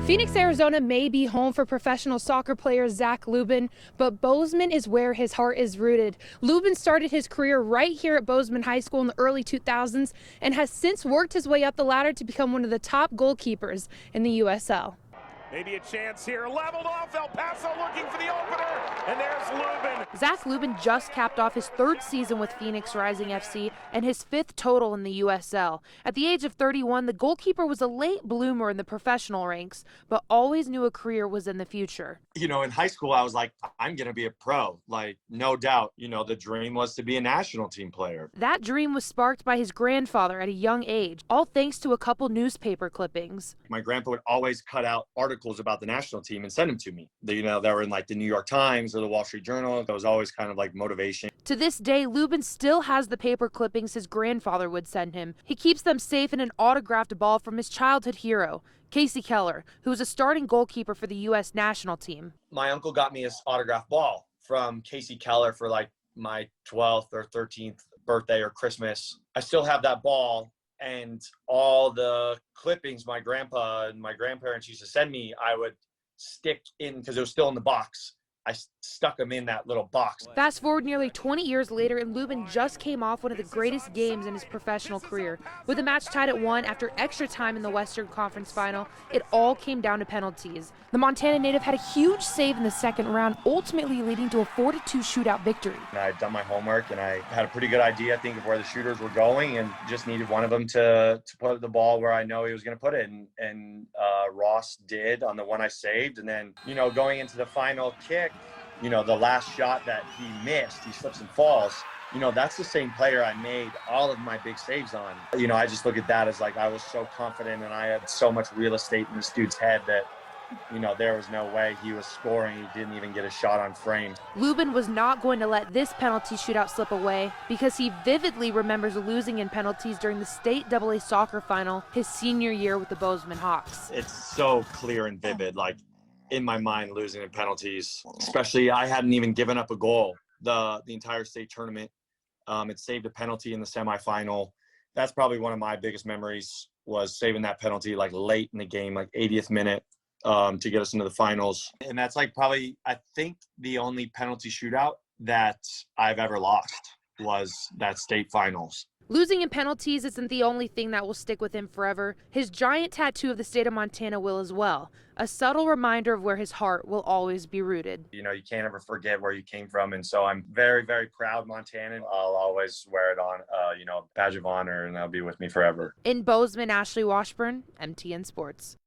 Phoenix, Arizona may be home for professional soccer player Zac Lubin, but Bozeman is where his heart is rooted. Lubin started his career right here at Bozeman High School in the early 2000s and has since worked his way up the ladder to become one of the top goalkeepers in the USL. Maybe a chance here, leveled off, El Paso looking for the opener, and there's Lubin. Zac Lubin just capped off his third season with Phoenix Rising FC and his fifth total in the USL. At the age of 31, the goalkeeper was a late bloomer in the professional ranks, but always knew a career was in the future. You know, in high school, I was like, I'm going to be a pro. Like, no doubt, you know, the dream was to be a national team player. That dream was sparked by his grandfather at a young age, all thanks to a couple newspaper clippings. My grandpa would always cut out articles about the national team and send them to me. They, you know, that were in like the New York Times or the Wall Street Journal. That was always kind of like motivation. To this day, Lubin still has the paper clippings his grandfather would send him. He keeps them safe in an autographed ball from his childhood hero, Casey Keller, who was a starting goalkeeper for the U.S. national team. My uncle got me this autographed ball from Casey Keller for like my 12th or 13th birthday or Christmas. I still have that ball, and all the clippings my grandpa and my grandparents used to send me, I would stick in, because it was still in the box. I stuck them in that little box. Fast forward nearly 20 years later, and Lubin just came off one of the greatest games in his professional career. With the match tied at 1 after extra time in the Western Conference Final, it all came down to penalties. The Montana native had a huge save in the second round, ultimately leading to a 4-2 shootout victory. I'd done my homework, and I had a pretty good idea, I think, of where the shooters were going, and just needed one of them to put the ball where I know he was going to put it. And Ross did on the one I saved. And then, you know, going into the final kick, you know, the last shot that he missed, he slips and falls. You know, that's the same player I made all of my big saves on. You know, I just look at that as like I was so confident, and I had so much real estate in this dude's head that, you know, there was no way he was scoring. He didn't even get a shot on frame. Lubin was not going to let this penalty shootout slip away, because he vividly remembers losing in penalties during the state AA soccer final his senior year with the Bozeman Hawks. It's so clear and vivid, like in my mind, losing in penalties. Especially, I hadn't even given up a goal the entire state tournament. It saved a penalty in the semifinal. That's probably one of my biggest memories, was saving that penalty like late in the game, like 80th minute. To get us into the finals. And that's like probably, I think, the only penalty shootout that I've ever lost was that state finals. Losing in penalties isn't the only thing that will stick with him forever. His giant tattoo of the state of Montana will as well. A subtle reminder of where his heart will always be rooted. You know, you can't ever forget where you came from. And so I'm very, very proud Montanan. I'll always wear it on, you know, badge of honor, and that'll be with me forever. In Bozeman, Ashley Washburn, MTN Sports.